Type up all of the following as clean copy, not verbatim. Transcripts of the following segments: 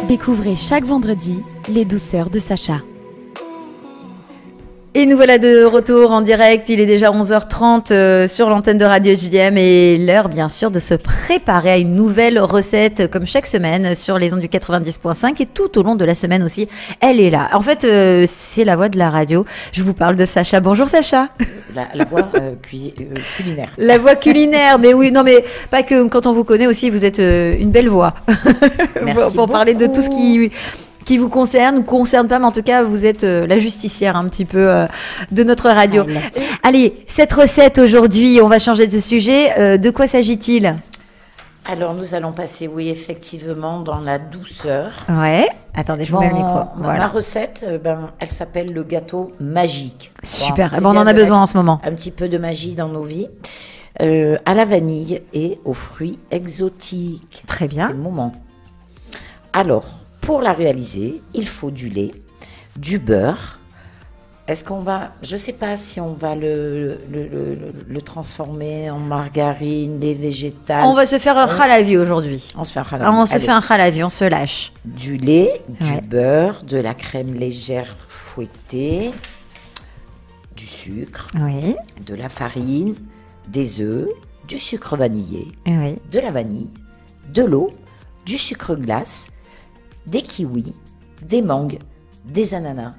Découvrez chaque vendredi les douceurs de Sacha. Et nous voilà de retour en direct, il est déjà 11h30 sur l'antenne de Radio JDM et l'heure bien sûr de se préparer à une nouvelle recette comme chaque semaine sur les ondes du 90.5 et tout au long de la semaine aussi, elle est là. En fait, c'est la voix de la radio, je vous parle de Sacha. Bonjour Sacha. La voix culinaire. La voix culinaire, mais oui, non mais pas que quand on vous connaît aussi, vous êtes une belle voix. Merci pour parler de tout ce beaucoup. qui vous concerne ou concerne pas, mais en tout cas, vous êtes la justicière un petit peu de notre radio. Allez, cette recette aujourd'hui, on va changer de sujet. De quoi s'agit-il ? Alors, nous allons passer, oui, effectivement, dans la douceur. Ouais. Attendez, je vous mets le micro. Voilà. Ma recette, elle s'appelle le gâteau magique. Super. Bon, on en a besoin en ce moment. Un petit peu de magie dans nos vies. À la vanille et aux fruits exotiques. Très bien. C'est le moment. Alors, pour la réaliser, il faut du lait, du beurre. Est-ce qu'on va, je ne sais pas si on va le transformer en margarine, des végétales. On va se faire un khalavi aujourd'hui. On se fait un khalavi. On se fait un khalavi, on se lâche. Du lait, du beurre, de la crème légère fouettée, du sucre, Oui. de la farine, des œufs, du sucre vanillé, Oui. de la vanille, de l'eau, du sucre glace, des kiwis, des mangues, des ananas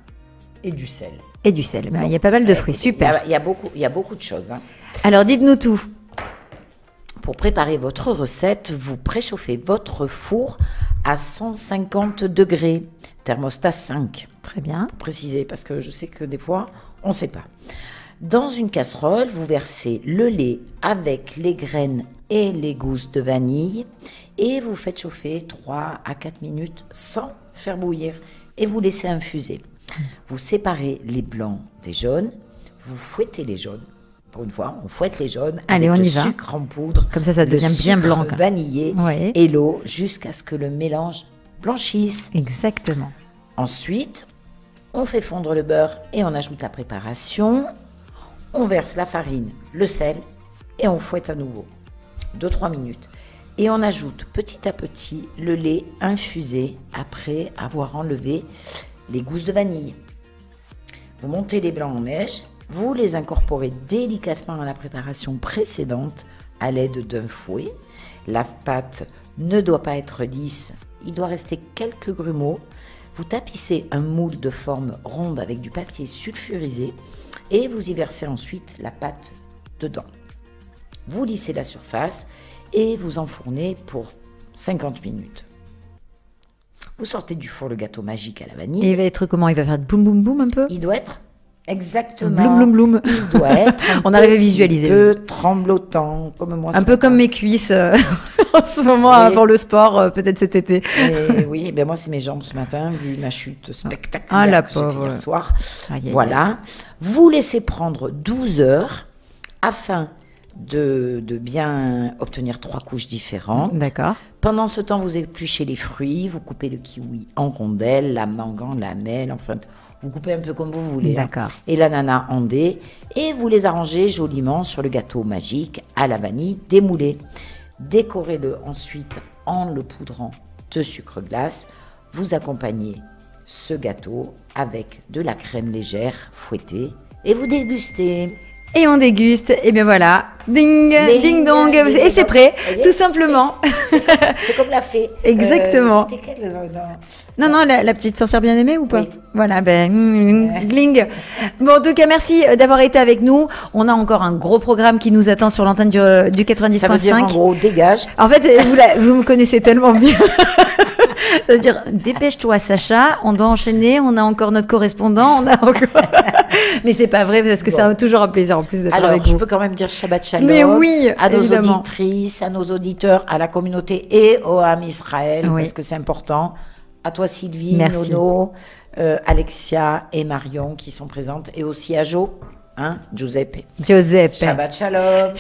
et du sel. Et du sel. Il y a pas mal de fruits. Super. Il y a beaucoup de choses. Hein. Alors, dites-nous tout. Pour préparer votre recette, vous préchauffez votre four à 150 degrés, thermostat 5. Très bien. Pour préciser, parce que je sais que des fois, on ne sait pas. Dans une casserole, vous versez le lait avec les graines et les gousses de vanille et vous faites chauffer 3 à 4 minutes sans faire bouillir et vous laissez infuser. Vous séparez les blancs des jaunes, vous fouettez les jaunes. Pour une fois, on fouette les jaunes Allez, avec on le y va. sucre en poudre. Comme ça devient bien blanc. Le vanillé Oui. et l'eau jusqu'à ce que le mélange blanchisse. Exactement. Ensuite, on fait fondre le beurre et on ajoute la préparation. On verse la farine, le sel et on fouette à nouveau. 2-3 minutes. Et on ajoute petit à petit le lait infusé après avoir enlevé les gousses de vanille. Vous montez les blancs en neige, vous les incorporez délicatement à la préparation précédente à l'aide d'un fouet. La pâte ne doit pas être lisse, il doit rester quelques grumeaux. Vous tapissez un moule de forme ronde avec du papier sulfurisé et vous y versez ensuite la pâte dedans. Vous lissez la surface et vous enfournez pour 50 minutes. Vous sortez du four le gâteau magique à la vanille. Et il va être comment? Il va faire boum boum boum un peu? Il doit être exactement. Bloum bloum bloum. Il doit être. On arrive à visualiser. Un peu tremblotant, comme moi. Un peu comme mes cuisses en ce moment Oui. avant le sport, peut-être cet été. Et oui, ben moi c'est mes jambes ce matin, vu ma chute spectaculaire Ah, la que j'ai fait pauvre. hier soir. Aïe, aïe, Voilà. Vous laissez prendre 12 heures afin de bien obtenir 3 couches différentes. D'accord. Pendant ce temps, vous épluchez les fruits, vous coupez le kiwi en rondelles, la mangue en lamelles, enfin, vous coupez un peu comme vous voulez. D'accord. Hein. Et l'ananas en dés, et vous les arrangez joliment sur le gâteau magique à la vanille démoulée. Décorez-le ensuite en le poudrant de sucre glace. Vous accompagnez ce gâteau avec de la crème légère fouettée et vous dégustez. Et on déguste, et bien voilà, ding, Ding, ding dong, ding, et c'est dong. prêt, Voyez, tout simplement. C'est comme la fée. Exactement. C'était quelle non. Non, la petite sorcière bien aimée ou pas? Oui. Voilà, gling. Bon, en tout cas, merci d'avoir été avec nous. On a encore un gros programme qui nous attend sur l'antenne du Ça veut dire en 90.5. gros, dégage. En fait, vous me connaissez tellement bien. Ça veut dire, dépêche-toi, Sacha, on doit enchaîner, on a encore notre correspondant, on a encore... Mais c'est pas vrai, parce que c'est toujours un plaisir en plus d'être Alors, avec je vous. peux quand même dire Shabbat Shalom. Mais oui, à nos évidemment. auditrices, à nos auditeurs, à la communauté et au Ham Israël, Oui. parce que c'est important. À toi, Sylvie, Merci. Nono, Alexia et Marion qui sont présentes, et aussi à Jo, hein, Giuseppe. Giuseppe. Shabbat Shalom.